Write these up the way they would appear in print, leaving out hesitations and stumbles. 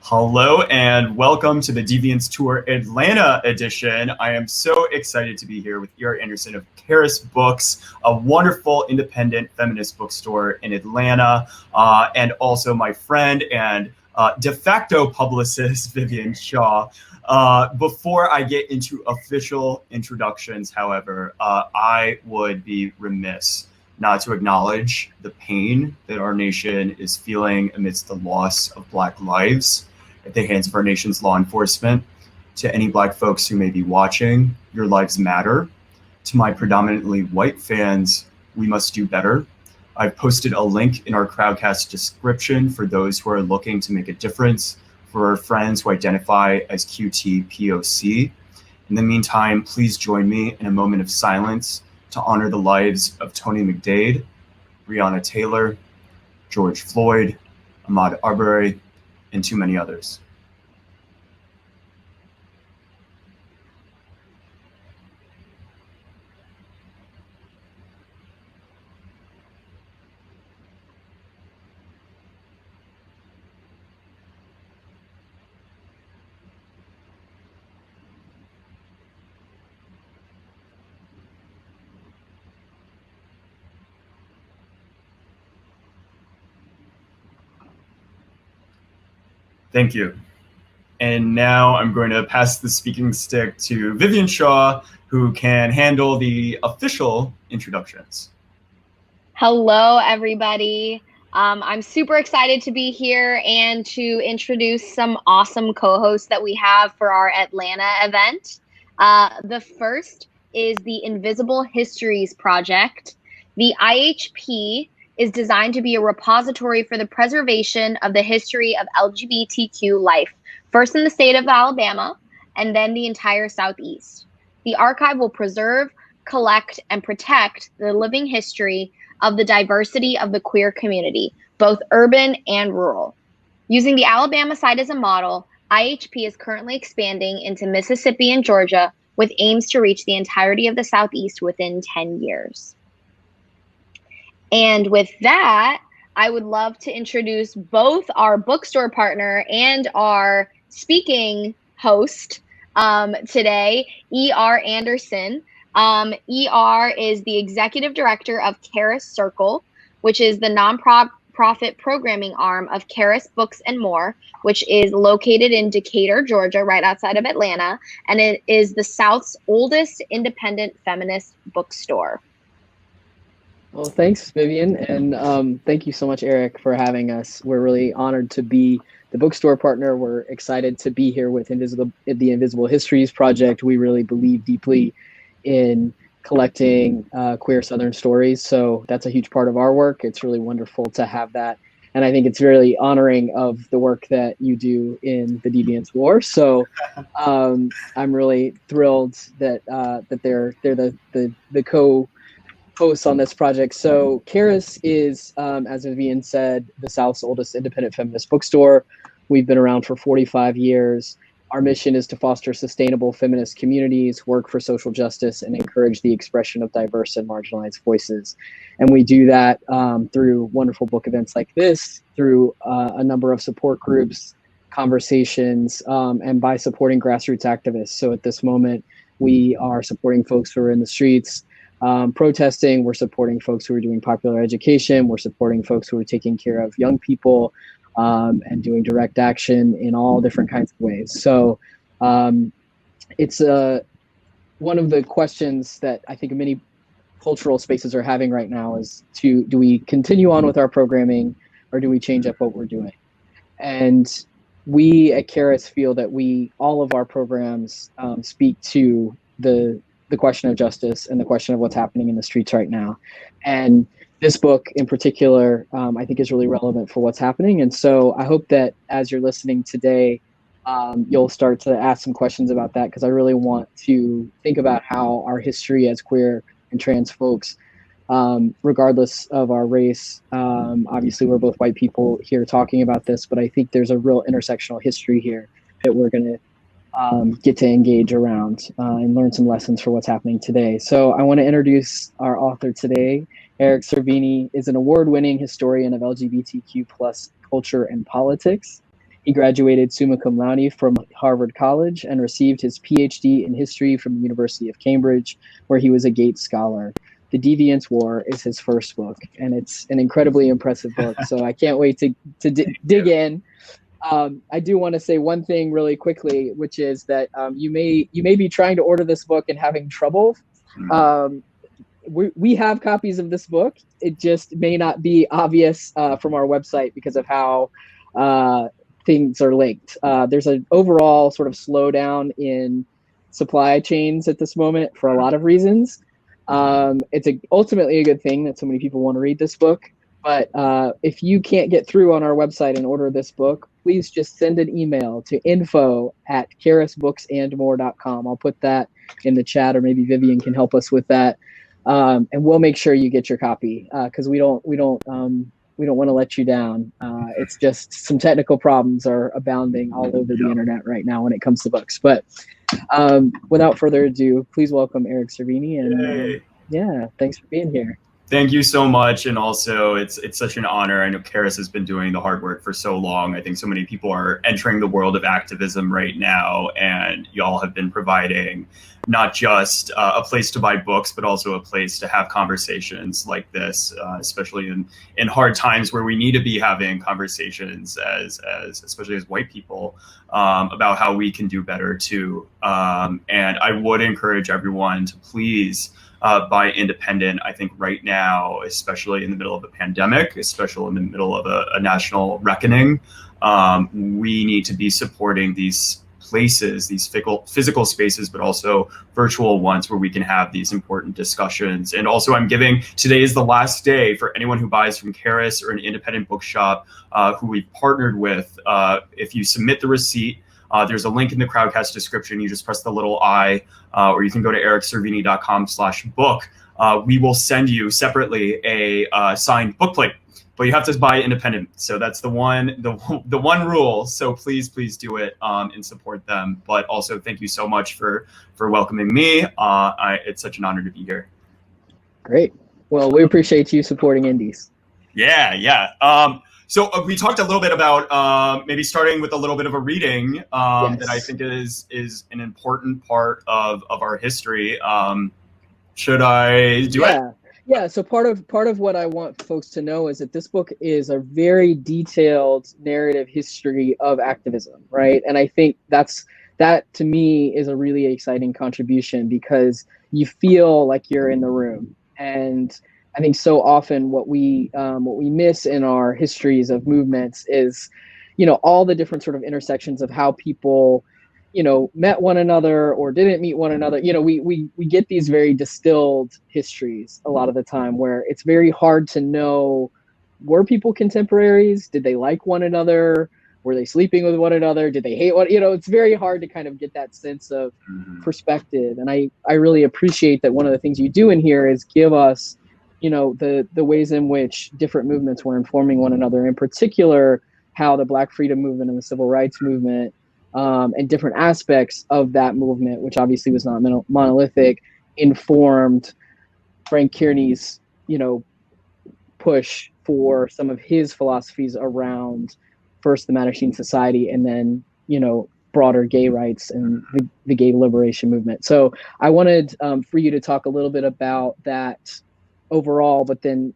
Hello and welcome to the Deviant'S Tour Atlanta edition. I am so excited to be here with Ear Anderson of Charis Books, a wonderful independent feminist bookstore in Atlanta, and also my friend and de facto publicist, Vivian Shaw. Before I get into official introductions, however, I would be remiss not to acknowledge the pain that our nation is feeling amidst the loss of Black lives at the hands of our nation's law enforcement. To any Black folks who may be watching, your lives matter. To my predominantly white fans, we must do better. I've posted a link in our Crowdcast description for those who are looking to make a difference, for our friends who identify as QTPOC. In the meantime, please join me in a moment of silence to honor the lives of Tony McDade, Breonna Taylor, George Floyd, Ahmaud Arbery, and too many others. Thank you. And now I'm going to pass the speaking stick to Vivian Shaw, who can handle the official introductions. Hello, everybody. I'm super excited to be here and to introduce some awesome co-hosts that we have for our Atlanta event. The first is the Invisible Histories Project. The IHP is designed to be a repository for the preservation of the history of LGBTQ life, first in the state of Alabama, and then the entire Southeast. The archive will preserve, collect, and protect the living history of the diversity of the queer community, both urban and rural. Using the Alabama site as a model, IHP is currently expanding into Mississippi and Georgia with aims to reach the entirety of the Southeast within 10 years. And with that, I would love to introduce both our bookstore partner and our speaking host today, E.R. Anderson. E.R. is the executive director of Charis Circle, which is the nonprofit programming arm of Charis Books and More, which is located in Decatur, Georgia, right outside of Atlanta, and it is the South's oldest independent feminist bookstore. Well, thanks, Vivian, and thank you so much, Eric, for having us. We're really honored to be the bookstore partner. We're excited to be here with the Invisible Histories Project. We really believe deeply in collecting queer Southern stories, so that's a huge part of our work. It's really wonderful to have that, and I think it's really honoring of the work that you do in the Deviant'S War. So I'm really thrilled that they're the co-hosts on this project. So Charis is, as Vivian said, the South's oldest independent feminist bookstore. We've been around for 45 years. Our mission is to foster sustainable feminist communities, work for social justice, and encourage the expression of diverse and marginalized voices. And we do that through wonderful book events like this, through a number of support groups, conversations, and by supporting grassroots activists. So at this moment, we are supporting folks who are in the streets, protesting. We're supporting folks who are doing popular education. We're supporting folks who are taking care of young people, and doing direct action in all different kinds of ways. So it's one of the questions that I think many cultural spaces are having right now is do we continue on with our programming, or do we change up what we're doing? And we at Charis feel that all of our programs speak to the question of justice and the question of what's happening in the streets right now. And this book in particular, I think is really relevant for what's happening. And so I hope that as you're listening today, you'll start to ask some questions about that, because I really want to think about how our history as queer and trans folks, regardless of our race, obviously we're both white people here talking about this, but I think there's a real intersectional history here that we're going to get to engage around and learn some lessons for what's happening today. So I want to introduce our author today. Eric Cervini is an award-winning historian of LGBTQ plus culture and politics. He graduated summa cum laude from Harvard College and received his PhD in history from the University of Cambridge, where he was a Gates Scholar. The Deviant'S War is his first book, and it's an incredibly impressive book. So I can't wait to dig in. I do want to say one thing really quickly, which is that you may be trying to order this book and having trouble. We have copies of this book. It just may not be obvious from our website because of how things are linked. There's an overall sort of slowdown in supply chains at this moment for a lot of reasons. It's ultimately a good thing that so many people want to read this book. But if you can't get through on our website and order this book, please just send an email to info@charisbooksandmore.com. I'll put that in the chat, or maybe Vivian can help us with that. And we'll make sure you get your copy because we don't want to let you down. It's just some technical problems are abounding all over the internet right now when it comes to books. But without further ado, please welcome Eric Cervini. And thanks for being here. Thank you so much. And also, it's such an honor. I know Charis has been doing the hard work for so long. I think so many people are entering the world of activism right now, and y'all have been providing not just a place to buy books, but also a place to have conversations like this, especially in hard times where we need to be having conversations as especially as white people about how we can do better too. And I would encourage everyone to please buy independent. I think right now, especially in the middle of a pandemic, especially in the middle of a national reckoning, we need to be supporting these places, these physical spaces, but also virtual ones where we can have these important discussions. And also today is the last day for anyone who buys from Charis or an independent bookshop who we've partnered with. If you submit the receipt, there's a link in the Crowdcast description. You just press the little I, or you can go to ericcervini.com/book. We will send you separately a signed bookplate, but you have to buy independent. So that's the one rule. So please do it and support them. But also thank you so much for welcoming me. It's such an honor to be here. Great. Well, we appreciate you supporting indies. Yeah. So we talked a little bit about maybe starting with a little bit of a reading that I think is an important part of our history. Should I do it? Yeah. So part of what I want folks to know is that this book is a very detailed narrative history of activism, right? And I think that to me is a really exciting contribution because you feel like you're in the room. And I think so often what we miss in our histories of movements is, all the different sort of intersections of how people, met one another or didn't meet one another. We get these very distilled histories a lot of the time where it's very hard to know, were people contemporaries? Did they like one another? Were they sleeping with one another? Did they hate one? It's very hard to kind of get that sense of perspective. And I really appreciate that one of the things you do in here is give us the ways in which different movements were informing one another, in particular, how the Black freedom movement and the civil rights movement and different aspects of that movement, which obviously was not monolithic, informed Frank Kearney's, push for some of his philosophies around first the Mattachine Society and then, broader gay rights and the gay liberation movement. So I wanted for you to talk a little bit about that overall, but then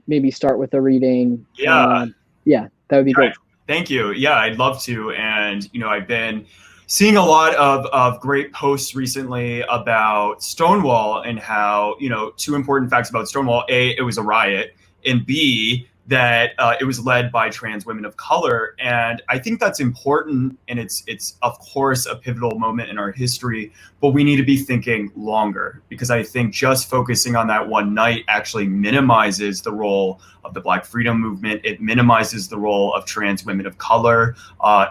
maybe start with the reading. That would be great. Thank you. Yeah, I'd love to. And I've been seeing a lot of great posts recently about Stonewall and how two important facts about Stonewall: A, it was a riot, and B, that it was led by trans women of color. And I think that's important, and it's of course a pivotal moment in our history, but we need to be thinking longer, because I think just focusing on that one night actually minimizes the role of the Black freedom movement. It minimizes the role of trans women of color,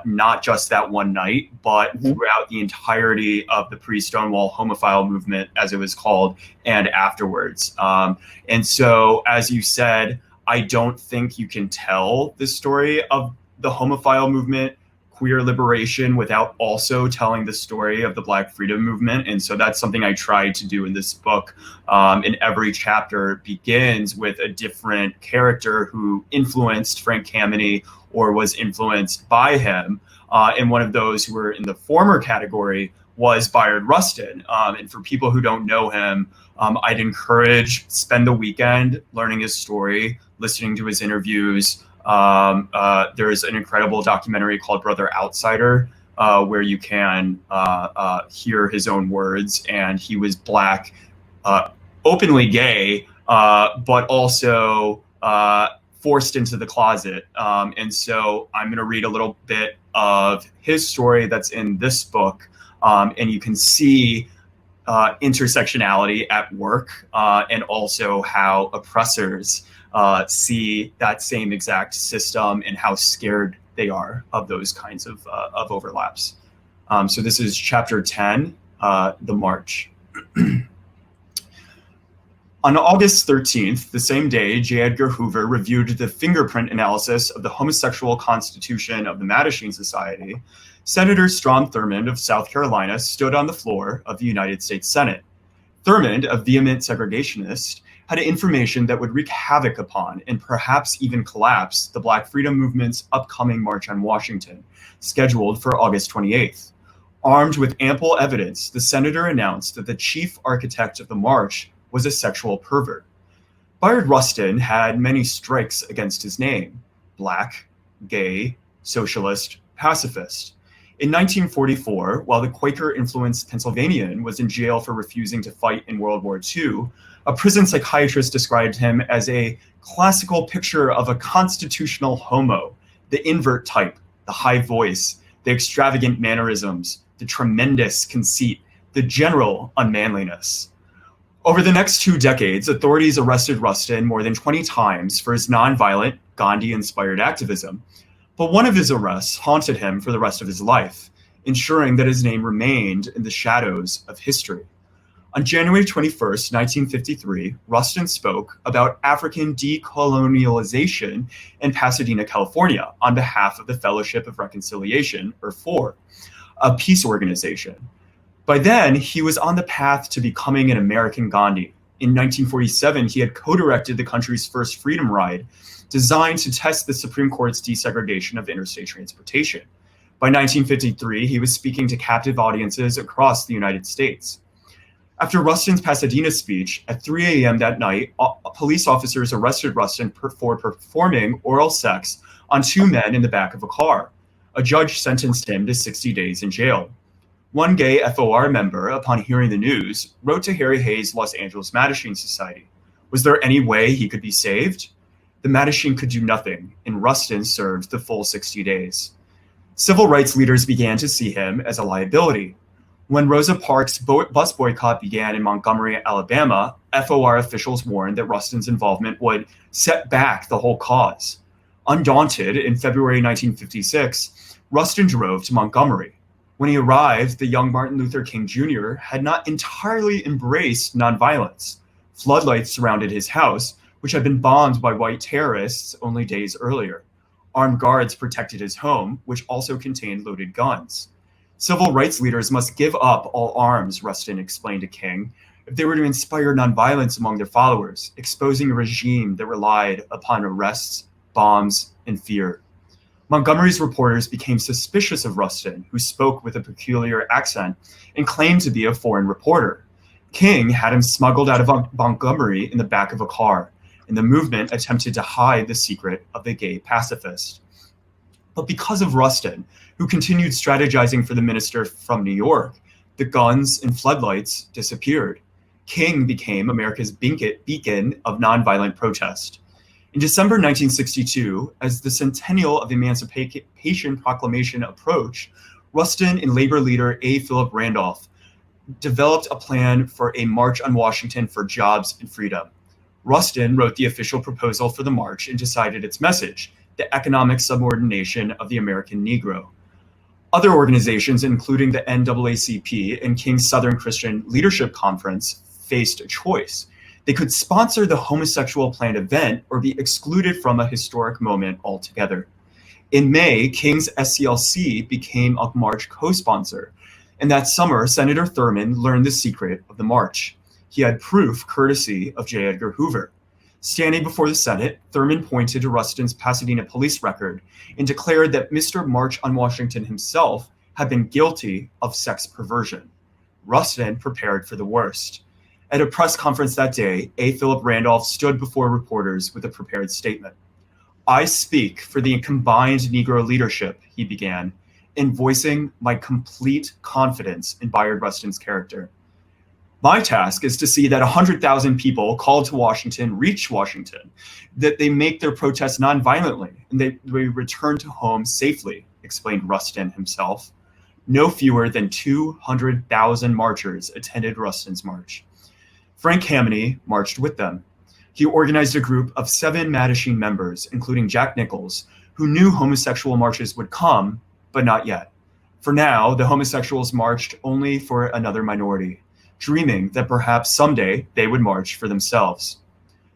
not just that one night, but throughout the entirety of the pre-Stonewall homophile movement, as it was called, and afterwards. And so, as you said, I don't think you can tell the story of the homophile movement, queer liberation, without also telling the story of the Black freedom movement. And so that's something I tried to do in this book. And every chapter begins with a different character who influenced Frank Kameny or was influenced by him. And one of those who were in the former category was Bayard Rustin. And for people who don't know him, I'd encourage spend the weekend learning his story, listening to his interviews. There's an incredible documentary called Brother Outsider, where you can hear his own words. And he was Black, openly gay, but also forced into the closet. And so I'm going to read a little bit of his story that's in this book. And you can see intersectionality at work, and also how oppressors see that same exact system and how scared they are of those kinds of overlaps. So this is chapter 10, The March. On August 13th, the same day, J. Edgar Hoover reviewed the fingerprint analysis of the homosexual constitution of the Mattachine Society, Senator Strom Thurmond of South Carolina stood on the floor of the United States Senate. Thurmond, a vehement segregationist, had information that would wreak havoc upon and perhaps even collapse the Black Freedom Movement's upcoming March on Washington, scheduled for August 28th. Armed with ample evidence, the senator announced that the chief architect of the march was a sexual pervert. Bayard Rustin had many strikes against his name: Black, gay, socialist, pacifist. In 1944, while the Quaker-influenced Pennsylvanian was in jail for refusing to fight in World War II, a prison psychiatrist described him as a classical picture of a constitutional homo, the invert type, the high voice, the extravagant mannerisms, the tremendous conceit, the general unmanliness. Over the next 2 decades, authorities arrested Rustin more than 20 times for his nonviolent, Gandhi-inspired activism. But one of his arrests haunted him for the rest of his life, ensuring that his name remained in the shadows of history. On January 21st, 1953, Rustin spoke about African decolonialization in Pasadena, California, on behalf of the Fellowship of Reconciliation, or FOR, a peace organization. By then, he was on the path to becoming an American Gandhi. In 1947, he had co-directed the country's first freedom ride, designed to test the Supreme Court's desegregation of interstate transportation. By 1953, he was speaking to captive audiences across the United States. After Rustin's Pasadena speech, at 3 a.m. that night, police officers arrested Rustin for performing oral sex on 2 men in the back of a car. A judge sentenced him to 60 days in jail. One gay FOR member, upon hearing the news, wrote to Harry Hayes' Los Angeles Mattachine Society. Was there any way he could be saved? The Mattachine could do nothing, and Rustin served the full 60 days. Civil rights leaders began to see him as a liability. When Rosa Parks' bus boycott began in Montgomery, Alabama, FOR officials warned that Rustin's involvement would set back the whole cause. Undaunted, in February 1956, Rustin drove to Montgomery. When he arrived, the young Martin Luther King Jr. had not entirely embraced nonviolence. Floodlights surrounded his house, which had been bombed by white terrorists only days earlier. Armed guards protected his home, which also contained loaded guns. Civil rights leaders must give up all arms, Rustin explained to King, if they were to inspire nonviolence among their followers, exposing a regime that relied upon arrests, bombs, and fear. Montgomery's reporters became suspicious of Rustin, who spoke with a peculiar accent and claimed to be a foreign reporter. King had him smuggled out of Montgomery in the back of a car, and the movement attempted to hide the secret of the gay pacifist. But because of Rustin, who continued strategizing for the minister from New York, the guns and floodlights disappeared. King became America's beacon of nonviolent protest. In December 1962, as the centennial of the Emancipation Proclamation approached, Rustin and labor leader A. Philip Randolph developed a plan for a march on Washington for jobs and freedom. Rustin wrote the official proposal for the march and decided its message: the economic subordination of the American Negro. Other organizations, including the NAACP and King's Southern Christian Leadership Conference, faced a choice. They could sponsor the homosexual planned event or be excluded from a historic moment altogether. In May, King's SCLC became a march co-sponsor, and that summer, Senator Thurmond learned the secret of the march. He had proof courtesy of J. Edgar Hoover. Standing before the Senate, Thurman pointed to Rustin's Pasadena police record and declared that Mr. March on Washington himself had been guilty of sex perversion. Rustin prepared for the worst. At a press conference that day, A. Philip Randolph stood before reporters with a prepared statement. "I speak for the combined Negro leadership," he began, in voicing my complete confidence in Bayard Rustin's character. "My task is to see that 100,000 people called to Washington reach Washington, that they make their protests nonviolently, and they return to home safely," explained Rustin himself. No fewer than 200,000 marchers attended Rustin's march. Frank Kameny marched with them. He organized a group of 7 Mattachine members, including Jack Nichols, who knew homosexual marches would come, but not yet. For now, the homosexuals marched only for another minority, dreaming that perhaps someday they would march for themselves.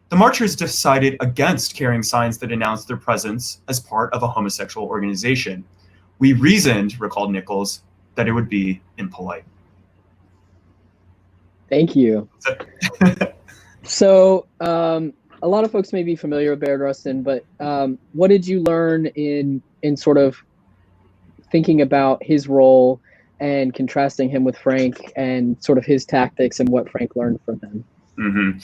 The marchers decided against carrying signs that announced their presence as part of a homosexual organization. "We reasoned," recalled Nichols, "that it would be impolite." Thank you. So a lot of folks may be familiar with Bayard Rustin, but what did you learn in sort of thinking about his role and contrasting him with Frank and sort of his tactics and what Frank learned from him? Mm-hmm.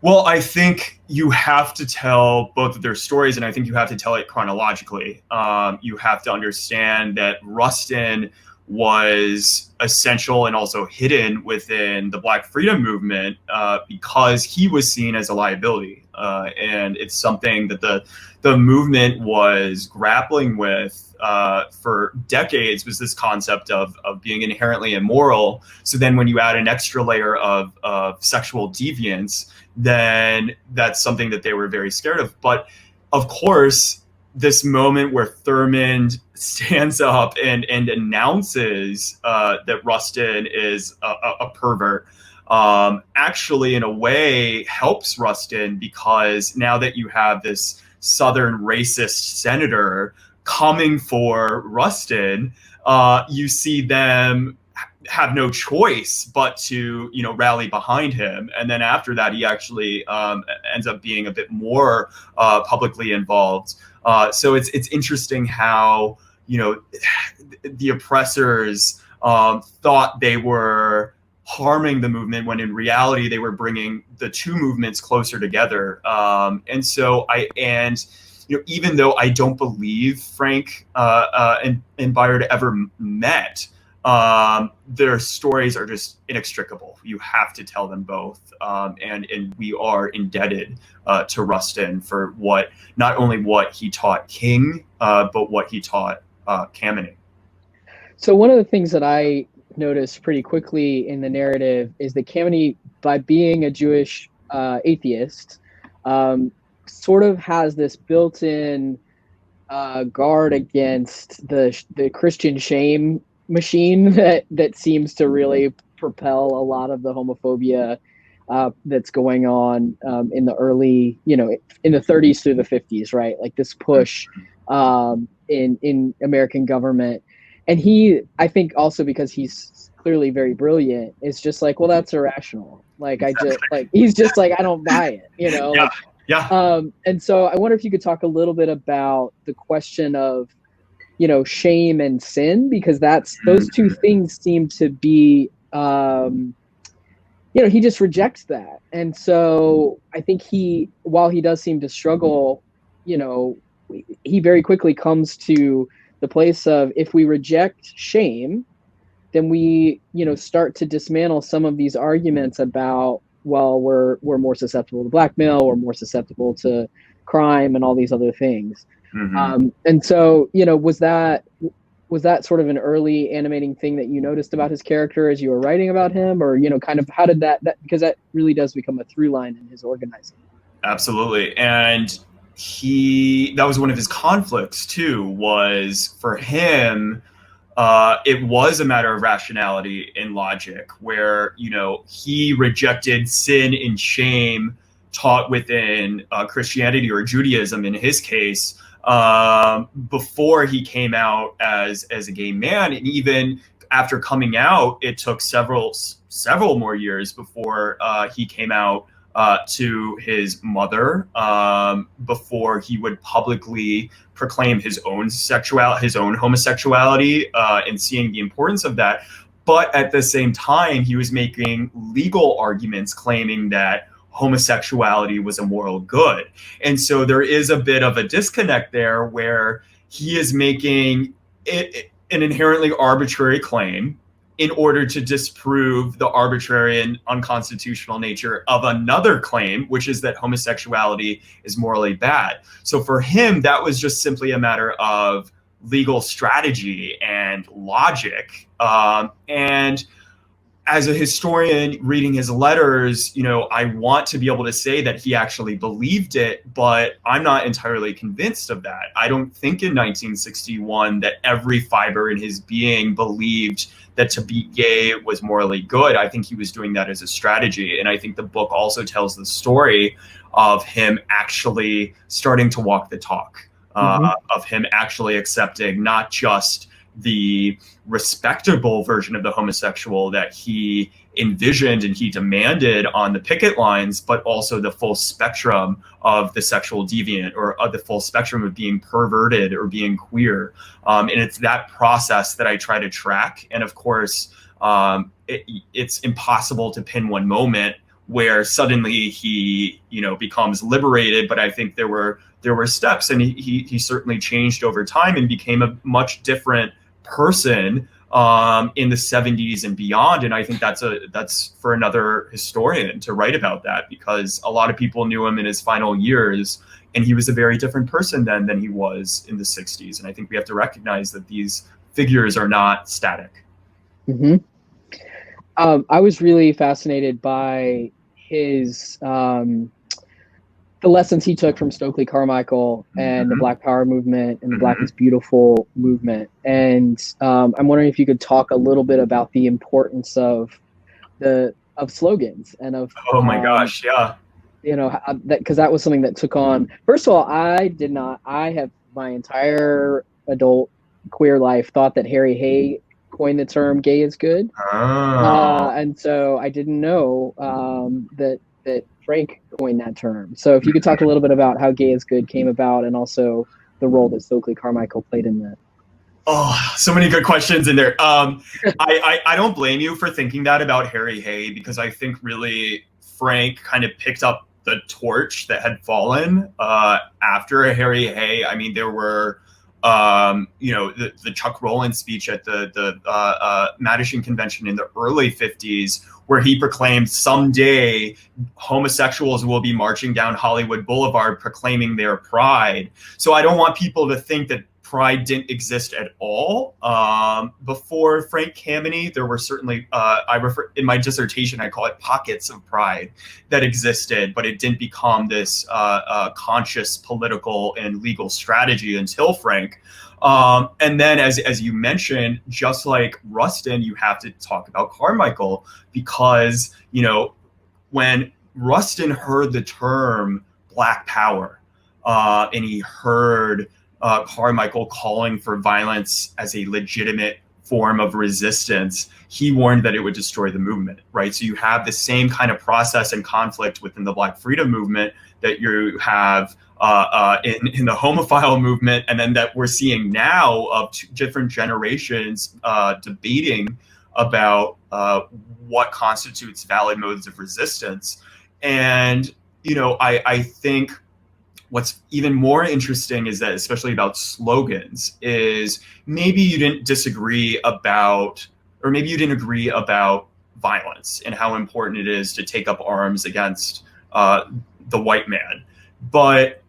Well, I think you have to tell both of their stories, and I think you have to tell it chronologically. You have to understand that Rustin was essential and also hidden within the Black freedom movement because he was seen as a liability. And it's something that the movement was grappling with for decades, was this concept of being inherently immoral. So then when you add an extra layer of sexual deviance, then that's something that they were very scared of. But of course, this moment where Thurman stands up and announces that Rustin is a pervert actually in a way helps Rustin, because now that you have this Southern racist senator coming for Rustin, you see them have no choice but to, rally behind him. And then after that, he actually ends up being a bit more publicly involved. So it's interesting how, the oppressors thought they were harming the movement when in reality they were bringing the two movements closer together. And even though I don't believe Frank and Bayard ever met, their stories are just inextricable. You have to tell them both. And we are indebted to Rustin for not only what he taught King, but what he taught Kameny. So one of the things that I noticed pretty quickly in the narrative is that Kameny, by being a Jewish atheist, sort of has this built-in guard against the Christian shame machine that seems to really propel a lot of the homophobia that's going on in the early, in the 30s through the 50s, right? Like this push in American government. And he, I think also because he's clearly very brilliant, is just like, well, that's irrational. Like, he's just like, I don't buy it, Yeah. Yeah. And so I wonder if you could talk a little bit about the question of, shame and sin, because those two things seem to be, he just rejects that. And so I think while he does seem to struggle, he very quickly comes to the place of, if we reject shame, then we, start to dismantle some of these arguments about, well, we're more susceptible to blackmail, we're more susceptible to crime and all these other things. Mm-hmm. And so, was that sort of an early animating thing that you noticed about his character as you were writing about him, or, kind of how did that because that really does become a through line in his organizing. Absolutely. And that was one of his conflicts too, was for him, it was a matter of rationality and logic, where, he rejected sin and shame taught within Christianity or Judaism in his case, before he came out as a gay man. And even after coming out, it took several more years before he came out to his mother before he would publicly proclaim his own homosexuality, and seeing the importance of that. But at the same time, he was making legal arguments claiming that homosexuality was a moral good. And so there is a bit of a disconnect there where he is making an inherently arbitrary claim in order to disprove the arbitrary and unconstitutional nature of another claim, which is that homosexuality is morally bad. So for him, that was just simply a matter of legal strategy and logic. And as a historian reading his letters, I want to be able to say that he actually believed it, but I'm not entirely convinced of that. I don't think in 1961 that every fiber in his being believed that to be gay was morally good. I think he was doing that as a strategy. And I think the book also tells the story of him actually starting to walk the talk, of him actually accepting not just the respectable version of the homosexual that he envisioned and he demanded on the picket lines, but also the full spectrum of the sexual deviant, or of the full spectrum of being perverted or being queer. And it's that process that I try to track. And of course, it's impossible to pin one moment where suddenly he, becomes liberated. But I think there were steps, and he certainly changed over time and became a much different person in the 70s and beyond. And I think that's for another historian to write about that, because a lot of people knew him in his final years, and he was a very different person then than he was in the 60s. And I think we have to recognize that these figures are not static. Mm-hmm. I was really fascinated by his the lessons he took from Stokely Carmichael and the Black Power movement and the Black is Beautiful movement. And I'm wondering if you could talk a little bit about the importance of slogans and of oh my gosh, yeah, because that was something that took on. First of all, I have my entire adult queer life thought that Harry Hay coined the term "gay is good," and so I didn't know that Frank coined that term. So if you could talk a little bit about how "gay is good" came about, and also the role that Stokely Carmichael played in that. Oh, so many good questions in there. I don't blame you for thinking that about Harry Hay, because I think really Frank kind of picked up the torch that had fallen after Harry Hay. I mean, there were the Chuck Rowland speech at the Mattachine Convention in the early 50s, where he proclaimed someday homosexuals will be marching down Hollywood Boulevard proclaiming their pride. So I don't want people to think that pride didn't exist at all. Before Frank Kameny, there were certainly, in my dissertation, I call it pockets of pride that existed, but it didn't become this conscious political and legal strategy until Frank. And then, as you mentioned, just like Rustin, you have to talk about Carmichael, because, when Rustin heard the term Black Power, and he heard Carmichael calling for violence as a legitimate form of resistance, he warned that it would destroy the movement, right? So you have the same kind of process and conflict within the Black freedom movement that you have in the homophile movement, and then that we're seeing now of different generations debating about what constitutes valid modes of resistance. And, I think what's even more interesting is that, especially about slogans, is maybe you didn't disagree about, or maybe you didn't agree about violence and how important it is to take up arms against the white man. But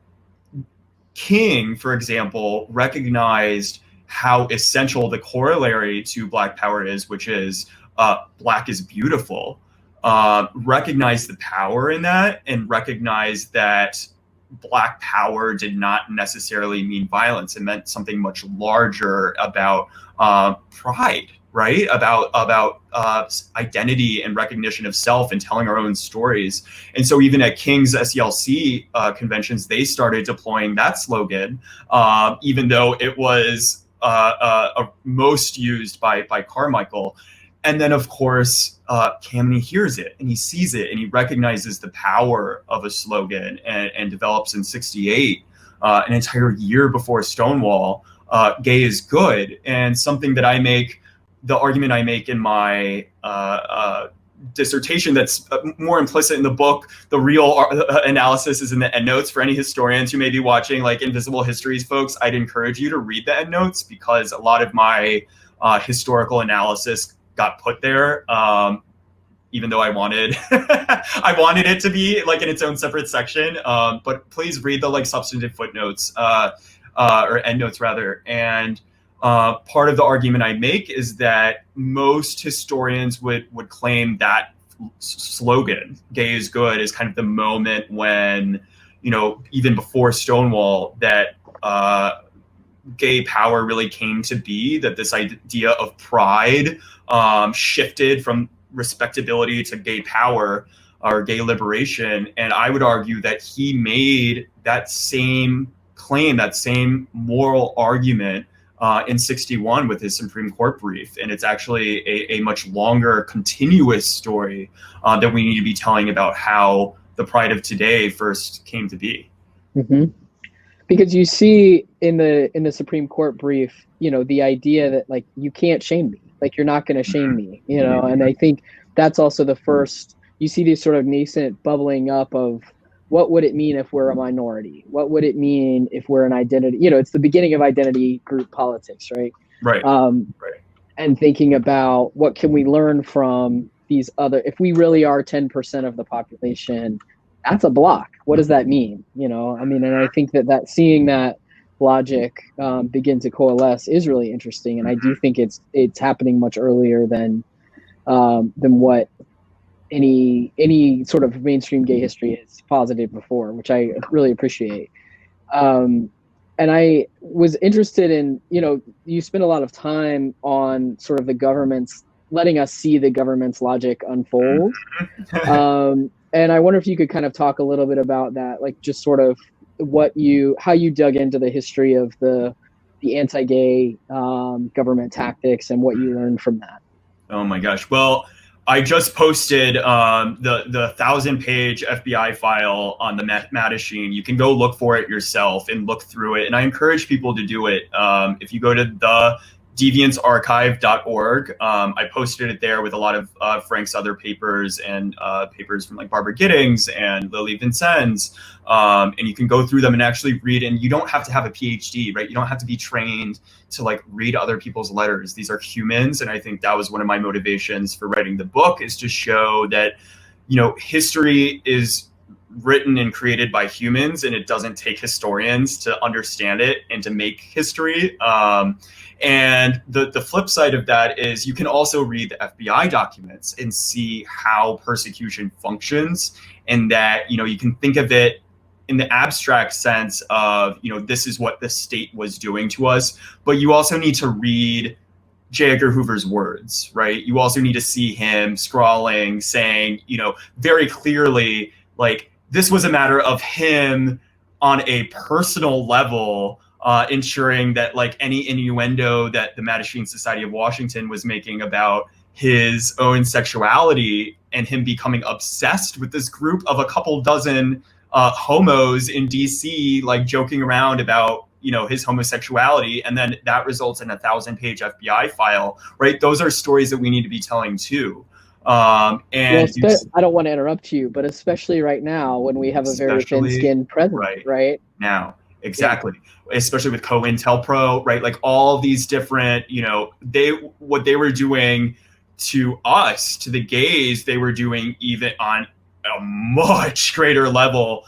King, for example, recognized how essential the corollary to Black Power is, which is Black is beautiful. Recognized the power in that, and recognized that Black Power did not necessarily mean violence. It meant something much larger about pride, right? About identity and recognition of self and telling our own stories. And so even at King's SELC conventions, they started deploying that slogan, even though it was most used by Carmichael. And then, of course, Kameny hears it and he sees it and he recognizes the power of a slogan and develops in 68, an entire year before Stonewall, gay is good. And something that the argument I make in my dissertation that's more implicit in the book, the real analysis is in the endnotes. For any historians who may be watching like Invisible Histories folks, I'd encourage you to read the endnotes because a lot of my historical analysis got put there, even though I wanted it to be like in its own separate section. But please read the like substantive footnotes or endnotes rather. And part of the argument I make is that most historians would claim that slogan, gay is good, is kind of the moment when, even before Stonewall, that gay power really came to be, that this idea of pride shifted from respectability to gay power or gay liberation. And I would argue that he made that same claim, that same moral argument in 61 with his Supreme Court brief. And it's actually a much longer continuous story that we need to be telling about how the pride of today first came to be. Mm-hmm. Because you see in the Supreme Court brief, the idea that like, you can't shame me, like you're not going to shame me, and I think that's also the first, you see this sort of nascent bubbling up of what would it mean if we're a minority? What would it mean if we're an identity? It's the beginning of identity group politics, right? Right. Right. And thinking about what can we learn from these other, if we really are 10% of the population, that's a block. What does that mean? And I think that seeing that logic begin to coalesce is really interesting. And I do think it's happening much earlier than what any sort of mainstream gay history has posited before, which I really appreciate. And I was interested in, you spend a lot of time on sort of the government's, letting us see the government's logic unfold. And I wonder if you could kind of talk a little bit about that, like just sort of how you dug into the history of the anti-gay government tactics and what you learned from that. Oh my gosh. Well, I just posted the 1,000-page FBI file on the Mattachine. You can go look for it yourself and look through it. And I encourage people to do it. If you go to the deviantsarchive.org, I posted it there with a lot of Frank's other papers and papers from like Barbara Giddings and Lily Vincennes. And you can go through them and actually read. And you don't have to have a PhD, right? You don't have to be trained to like read other people's letters. These are humans. And I think that was one of my motivations for writing the book, is to show that, history is written and created by humans, and it doesn't take historians to understand it and to make history. And the flip side of that is you can also read the FBI documents and see how persecution functions, and that, you can think of it in the abstract sense of, this is what the state was doing to us. But you also need to read J. Edgar Hoover's words, right? You also need to see him scrawling, saying, very clearly, like, this was a matter of him on a personal level, ensuring that like any innuendo that the Mattachine Society of Washington was making about his own sexuality and him becoming obsessed with this group of a couple dozen homos in DC, like joking around about, his homosexuality. And then that results in a 1,000-page FBI file, right? Those are stories that we need to be telling too. I don't want to interrupt you, but especially right now when we have a very thin-skinned president, right? Now, exactly. Yeah. Especially with COINTELPRO, right? Like all these different, what they were doing to us, to the gays, they were doing even on a much greater level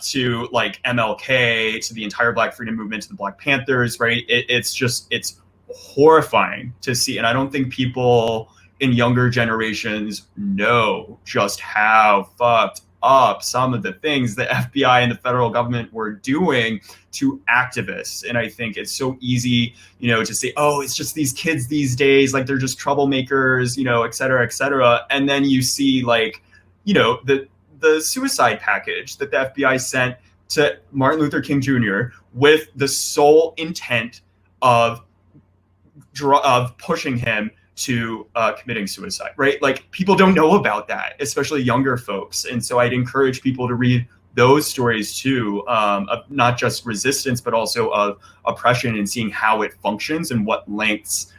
to like MLK, to the entire Black freedom movement, to the Black Panthers, right? It's horrifying to see. And I don't think people in younger generations know just how fucked up some of the things the FBI and the federal government were doing to activists. And I think it's so easy, to say, oh, it's just these kids these days, like they're just troublemakers, et cetera, et cetera. And then you see like, the suicide package that the FBI sent to Martin Luther King Jr. with the sole intent of pushing him to committing suicide, right? Like, people don't know about that, especially younger folks. And so I'd encourage people to read those stories too, of not just resistance, but also of oppression, and seeing how it functions and what lengths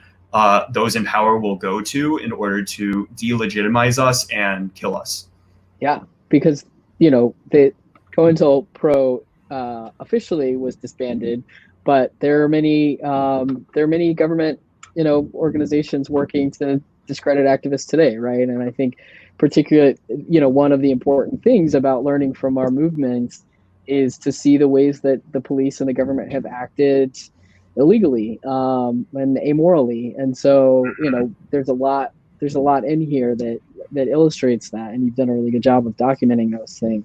those in power will go to in order to delegitimize us and kill us. Yeah, because, the COINTELPRO officially was disbanded, but there are many government organizations working to discredit activists today, right? And I think particularly, one of the important things about learning from our movements is to see the ways that the police and the government have acted illegally and amorally. And so, there's a lot in here that illustrates that, and you've done a really good job of documenting those things.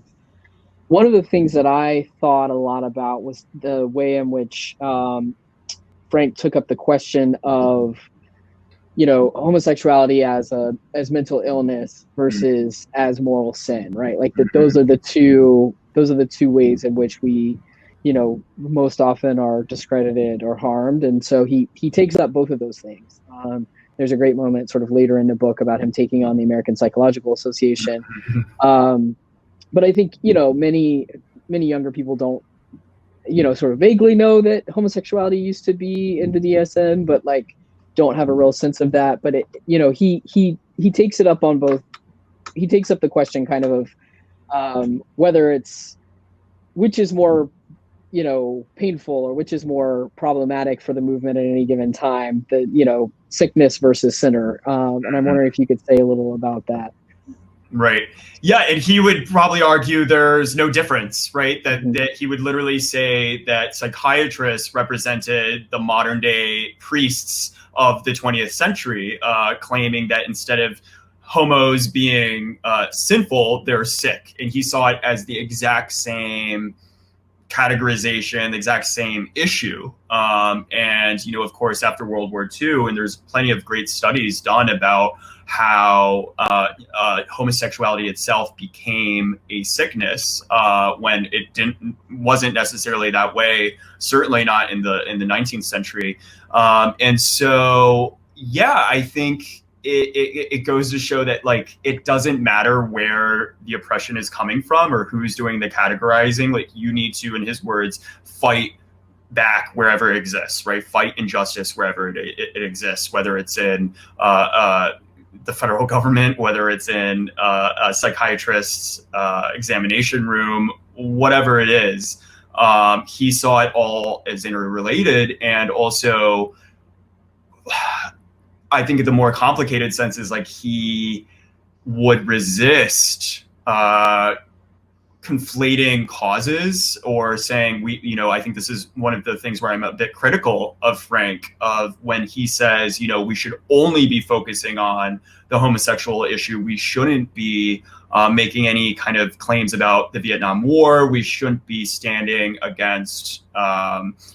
One of the things that I thought a lot about was the way in which Frank took up the question of, homosexuality as mental illness versus as moral sin, right? Like those are the two ways in which we, most often are discredited or harmed. And so he takes up both of those things. There's a great moment sort of later in the book about him taking on the American Psychological Association. But I think, many younger people don't, sort of vaguely know that homosexuality used to be in the DSM, but like don't have a real sense of that. But he takes it up on both. He takes up the question kind of whether it's, which is more, painful, or which is more problematic for the movement at any given time, the, sickness versus sinner. And I'm wondering if you could say a little about that. Right. Yeah. And he would probably argue there's no difference, right? That he would literally say that psychiatrists represented the modern day priests of the 20th century, claiming that instead of homos being sinful, they're sick. And he saw it as the exact same categorization, the exact same issue. And, of course, after World War II, and there's plenty of great studies done about how homosexuality itself became a sickness when it wasn't necessarily that way, certainly not in the 19th century. And so, yeah, I think it goes to show that, like, it doesn't matter where the oppression is coming from or who's doing the categorizing. Like, you need to, in his words, fight back wherever it exists, right? Fight injustice wherever it exists, whether it's in the federal government, whether it's in a psychiatrist's examination room, whatever it is. He saw it all as interrelated. And also, I think the more complicated sense is, like, he would resist conflating causes, or saying I think this is one of the things where I'm a bit critical of Frank, of when he says, we should only be focusing on the homosexual issue. We shouldn't be making any kind of claims about the Vietnam War. We shouldn't be standing against,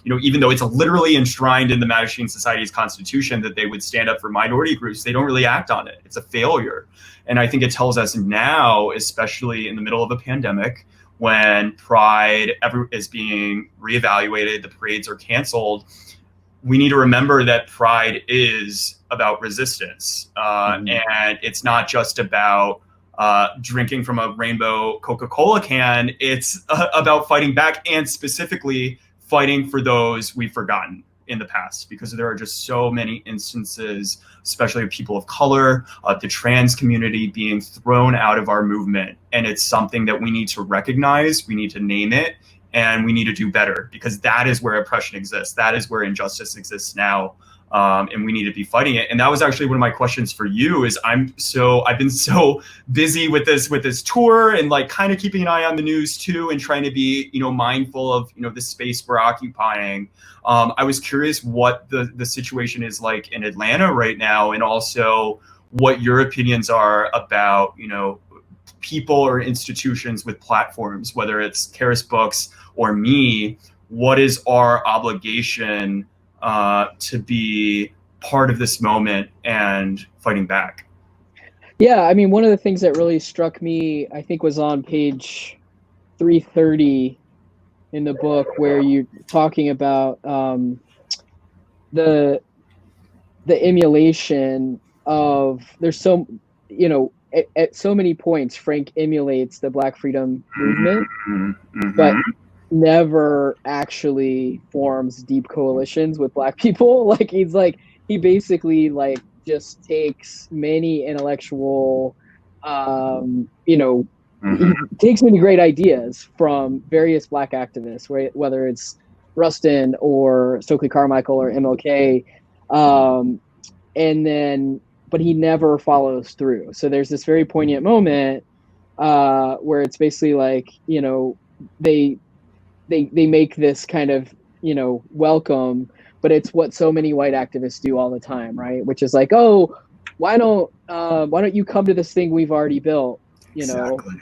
even though it's literally enshrined in the Mattachine Society's constitution that they would stand up for minority groups, they don't really act on it. It's a failure. And I think it tells us now, especially in the middle of a pandemic, when Pride is being reevaluated, the parades are canceled, we need to remember that Pride is about resistance. And it's not just about drinking from a rainbow Coca-Cola can. It's about fighting back, and specifically fighting for those we've forgotten in the past, because there are just so many instances, especially of people of color, the trans community being thrown out of our movement. And it's something that we need to recognize, we need to name it, and we need to do better, because that is where oppression exists. That is where injustice exists now. And we need to be fighting it. And that was actually one of my questions for you, is I've been so busy with this tour, and like kind of keeping an eye on the news too, and trying to be, mindful of, the space we're occupying. I was curious what the situation is like in Atlanta right now, and also what your opinions are about, people or institutions with platforms, whether it's Charis Books or me. What is our obligation to be part of this moment and fighting back? Yeah, I mean, one of the things that really struck me, I think, was on page 330 in the book, where you're talking about the emulation there's so, at so many points, Frank emulates the Black freedom movement, but never actually forms deep coalitions with Black people. Like he basically just takes many intellectual, he takes many great ideas from various Black activists, right? Whether it's Rustin or Stokely Carmichael or MLK, but he never follows through. So there's this very poignant moment where it's basically they make this kind of welcome, but it's what so many white activists do all the time, right? Which is oh, why don't you come to this thing we've already built, Exactly.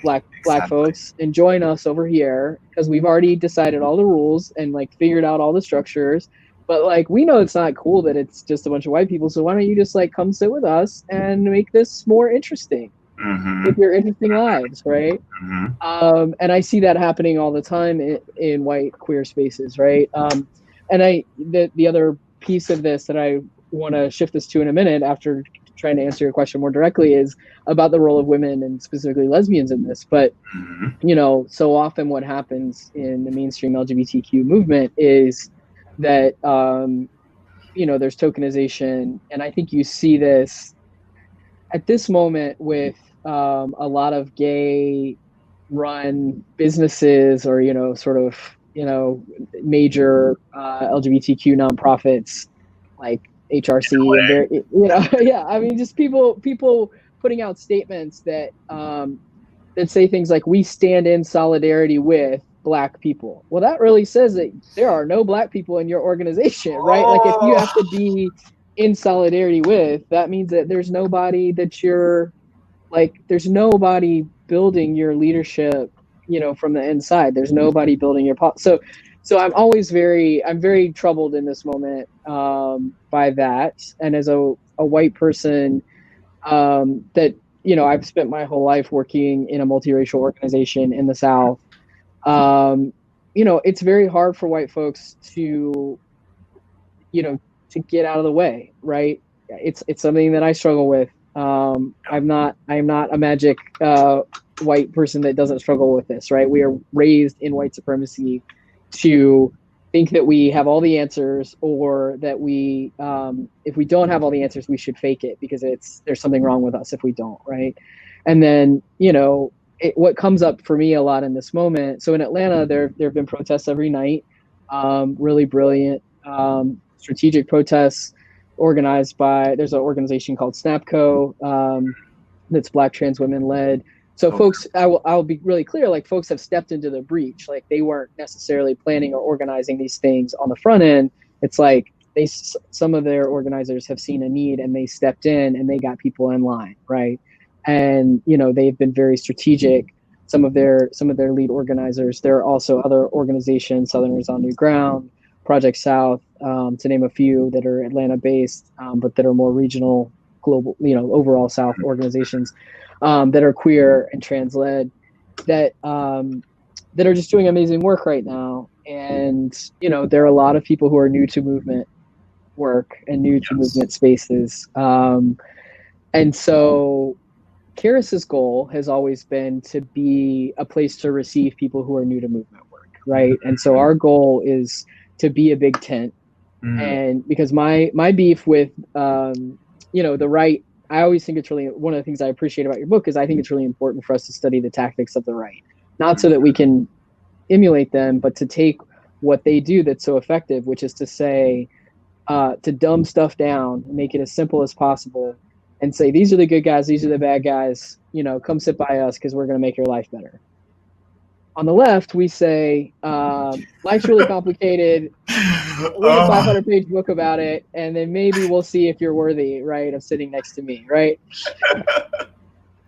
Black folks, and join us over here because we've already decided all the rules and figured out all the structures. But we know it's not cool that it's just a bunch of white people. So why don't you just come sit with us and make this more interesting with your interesting lives, right? And I see that happening all the time in white queer spaces, right? And the other piece of this that I want to shift this to in a minute after trying to answer your question more directly is about the role of women and specifically lesbians in this. But so often what happens in the mainstream LGBTQ movement is that there's tokenization, and I think you see this at this moment with a lot of gay run businesses or major LGBTQ nonprofits like HRC and just people putting out statements that say things like, we stand in solidarity with Black people. Well, that really says that there are no Black people in your organization, right? If you have to be in solidarity with, that means that there's nobody that you're there's nobody building your leadership, from the inside. There's nobody building your so I'm very troubled in this moment by that. And as a white person that I've spent my whole life working in a multiracial organization in the South. It's very hard for white folks to get out of the way, right? It's something that I struggle with. I'm not a magic white person that doesn't struggle with this, right? We are raised in white supremacy to think that we have all the answers, or that we, if we don't have all the answers, we should fake it because there's something wrong with us if we don't, right? And then, what comes up for me a lot in this moment. So in Atlanta, there have been protests every night, really brilliant strategic protests organized by, there's an organization called SNAPCO that's Black trans women led. So folks, I'll be really clear, folks have stepped into the breach. They weren't necessarily planning or organizing these things on the front end. It's some of their organizers have seen a need and they stepped in and they got people in line, right? And they've been very strategic. Some of their lead organizers. There are also other organizations, Southerners on New Ground, Project South, to name a few, that are Atlanta based, but that are more regional, global, overall South organizations that are queer and trans led, that are just doing amazing work right now. And there are a lot of people who are new to movement work and new to movement spaces, and so Charis's goal has always been to be a place to receive people who are new to movement work, right? And so our goal is to be a big tent. And because my beef with the right, I always think it's really, one of the things I appreciate about your book is I think it's really important for us to study the tactics of the right, not so that we can emulate them, but to take what they do that's so effective, which is to say, to dumb stuff down, make it as simple as possible, and say, these are the good guys, these are the bad guys, come sit by us because we're going to make your life better. On the left, we say, life's really complicated, read a 500-page book about it, and then maybe we'll see if you're worthy, right, of sitting next to me, right?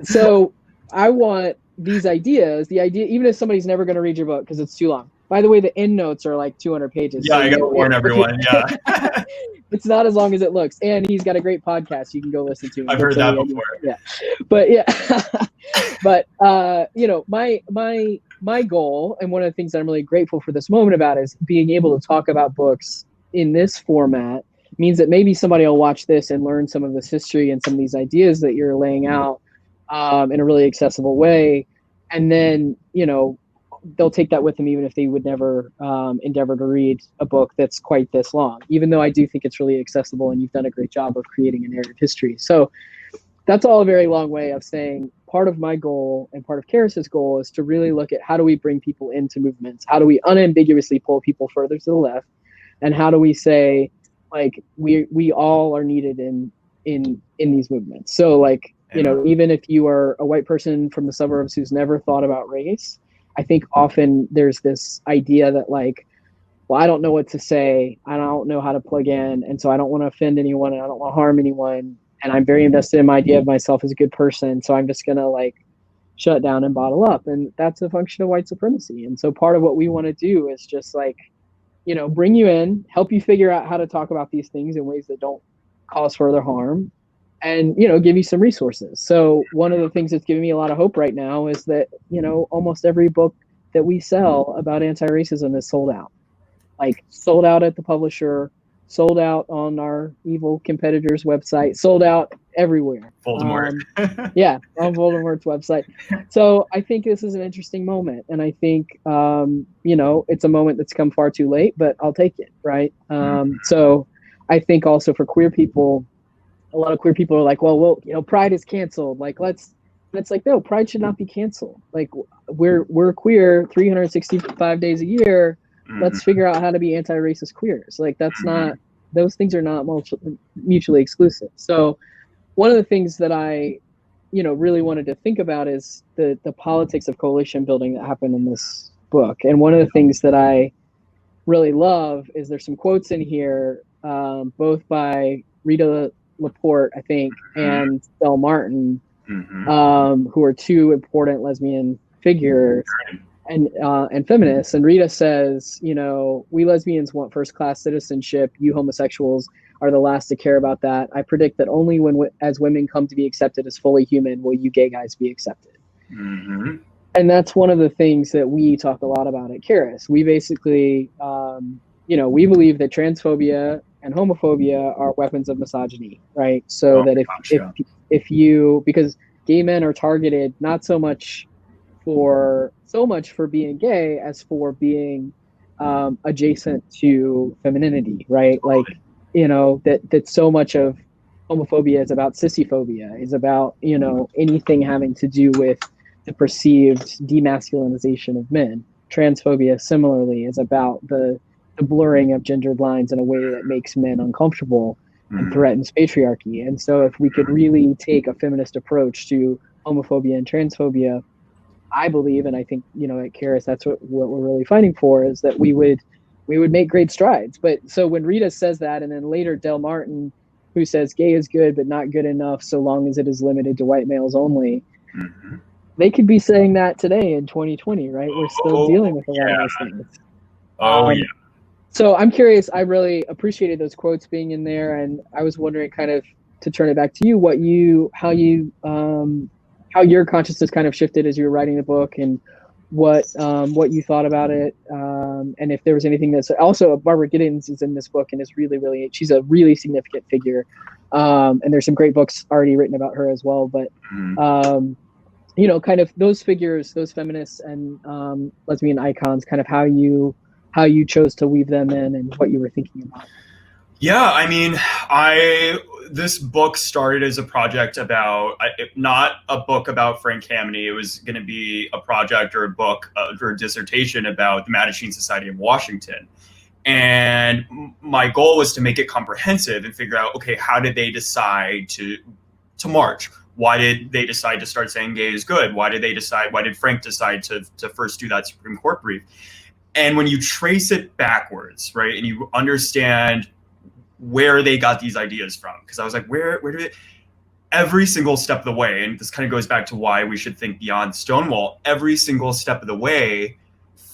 So I want these ideas, even if somebody's never going to read your book because it's too long. By the way, the end notes are 200 pages. Yeah, so I got to warn everyone, yeah. It's not as long as it looks. And he's got a great podcast you can go listen to. I've heard that before. Yeah. But yeah. But my goal, and one of the things that I'm really grateful for this moment about, is being able to talk about books in this format means that maybe somebody will watch this and learn some of this history and some of these ideas that you're laying out in a really accessible way. And then, they'll take that with them, even if they would never endeavor to read a book that's quite this long, even though I do think it's really accessible and you've done a great job of creating a narrative history. So that's all a very long way of saying part of my goal and part of Charis's goal is to really look at how do we bring people into movements? How do we unambiguously pull people further to the left? And how do we say, like, we all are needed in these movements? So, like, even if you are a white person from the suburbs who's never thought about race, I think often there's this idea that, like, well, I don't know what to say. I don't know how to plug in. And so I don't want to offend anyone and I don't want to harm anyone. And I'm very invested in my idea of myself as a good person. So I'm just going to, like, shut down and bottle up. And that's a function of white supremacy. And so part of what we want to do is just, like, bring you in, help you figure out how to talk about these things in ways that don't cause further harm, and, give you some resources. So one of the things that's giving me a lot of hope right now is that, almost every book that we sell about anti-racism is sold out. Like, sold out at the publisher, sold out on our evil competitor's website, sold out everywhere. Voldemort. Yeah, on Voldemort's website. So I think this is an interesting moment. And I think, it's a moment that's come far too late, but I'll take it, right? So I think also for queer people, a lot of queer people are like, well, Pride is canceled. Like, and it's like, no, Pride should not be canceled. Like, we're queer 365 days a year. Let's figure out how to be anti-racist queers. Like, that's not, those things are not mutually exclusive. So one of the things that I, really wanted to think about is the politics of coalition building that happened in this book. And one of the things that I really love is there's some quotes in here, both by Rita Laporte, I think, and Del Martin, who are two important lesbian figures and feminists. And Rita says, we lesbians want first-class citizenship. You homosexuals are the last to care about that. I predict that only when, as women come to be accepted as fully human, will you gay guys be accepted. And that's one of the things that we talk a lot about at Charis. We basically, we believe that transphobia and homophobia are weapons of misogyny, right? So if you, because gay men are targeted not so much for being gay as for being adjacent to femininity, right? Like, that so much of homophobia is about sissyphobia, is about, anything having to do with the perceived demasculinization of men. Transphobia similarly is about the blurring of gendered lines in a way that makes men uncomfortable and threatens patriarchy. And so if we could really take a feminist approach to homophobia and transphobia, I believe, and I think, at Charis, that's what we're really fighting for, is that we would make great strides. But so when Rita says that, and then later Del Martin, who says gay is good, but not good enough so long as it is limited to white males only, they could be saying that today in 2020, right? We're still dealing with a lot of those things. So I'm curious, I really appreciated those quotes being in there, and I was wondering, kind of to turn it back to you, how your consciousness kind of shifted as you were writing the book, and what you thought about it, and if there was anything that's also, Barbara Giddens is in this book and is really, she's a really significant figure, and there's some great books already written about her as well. But kind of those figures, those feminists and lesbian icons, kind of how you chose to weave them in and what you were thinking about. Yeah, I mean, this book started as a project about, not a book about Frank Kameny. It was going to be a project or a book or a dissertation about the Mattachine Society of Washington. And my goal was to make it comprehensive and figure out, okay, how did they decide to march? Why did they decide to start saying gay is good? Why did Frank decide to first do that Supreme Court brief? And when you trace it backwards, right, and you understand where they got these ideas from, because I was like, where did it? Every single step of the way, and this kind of goes back to why we should think beyond Stonewall, every single step of the way,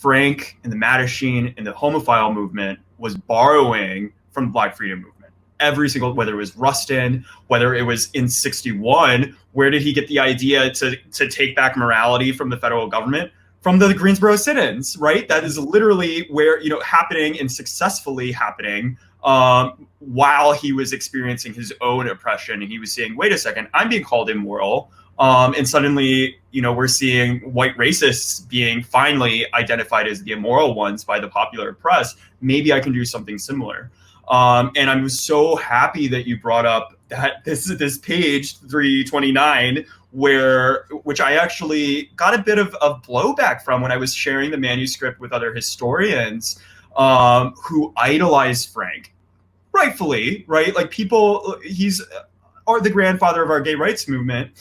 Frank and the Mattachine and the homophile movement was borrowing from the Black Freedom Movement. Every single, whether it was Rustin, whether it was in 61, where did he get the idea to take back morality from the federal government? From the Greensboro sit-ins, right? That is literally where, happening and successfully happening while he was experiencing his own oppression. And he was saying, wait a second, I'm being called immoral. And suddenly, we're seeing white racists being finally identified as the immoral ones by the popular press. Maybe I can do something similar. And I'm so happy that you brought up that this page 329, which I actually got a bit of blowback from when I was sharing the manuscript with other historians who idolize Frank, rightfully, right? Like he's the grandfather of our gay rights movement.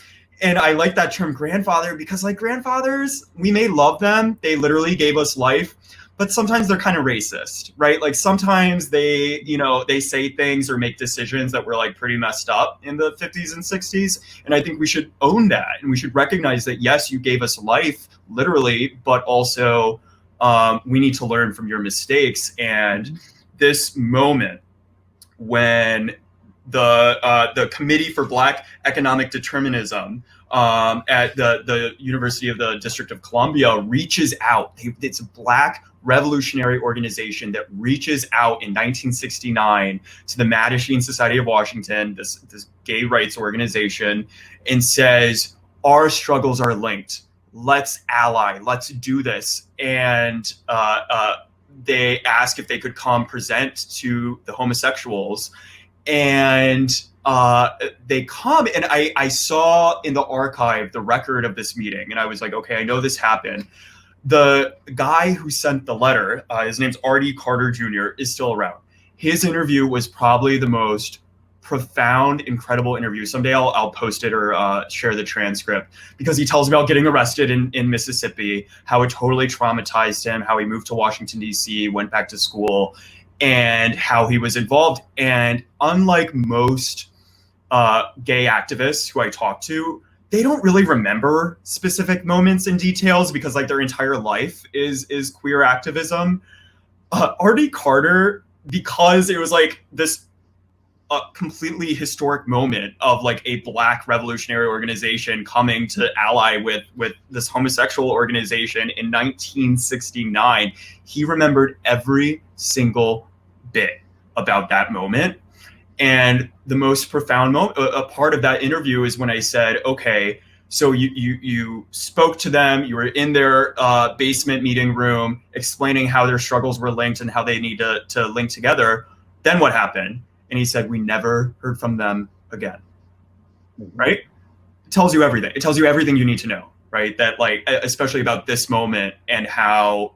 And I like that term grandfather because like grandfathers, we may love them. They literally gave us life, but sometimes they're kind of racist, right? Like sometimes they say things or make decisions that were like pretty messed up in the 50s and 60s. And I think we should own that. And we should recognize that, yes, you gave us life, literally, but also we need to learn from your mistakes. And this moment when the Committee for Black Economic Determinism at the University of the District of Columbia reaches out. It's a Black revolutionary organization that reaches out in 1969 to the Mattachine Society of Washington, this gay rights organization, and says, our struggles are linked. Let's ally. Let's do this. And they ask if they could come present to the homosexuals. And they come, and I saw in the archive the record of this meeting, and I was like, okay, I know this happened. The guy who sent the letter, his name's R.D. Carter Jr., is still around. His interview was probably the most profound, incredible interview. Someday I'll post it or share the transcript, because he tells about getting arrested in Mississippi, how it totally traumatized him, how he moved to Washington, D.C., went back to school, and how he was involved. And unlike most gay activists who I talk to, they don't really remember specific moments and details because like their entire life is queer activism. R.D. Carter, because it was like this completely historic moment of like a Black revolutionary organization coming to ally with this homosexual organization in 1969, he remembered every single bit about that moment. And the most profound a part of that interview is when I said, okay, so you spoke to them, you were in their basement meeting room explaining how their struggles were linked and how they need to link together. Then what happened? And he said, we never heard from them again. Right? It tells you everything. It tells you everything you need to know, right? That like, especially about this moment and how,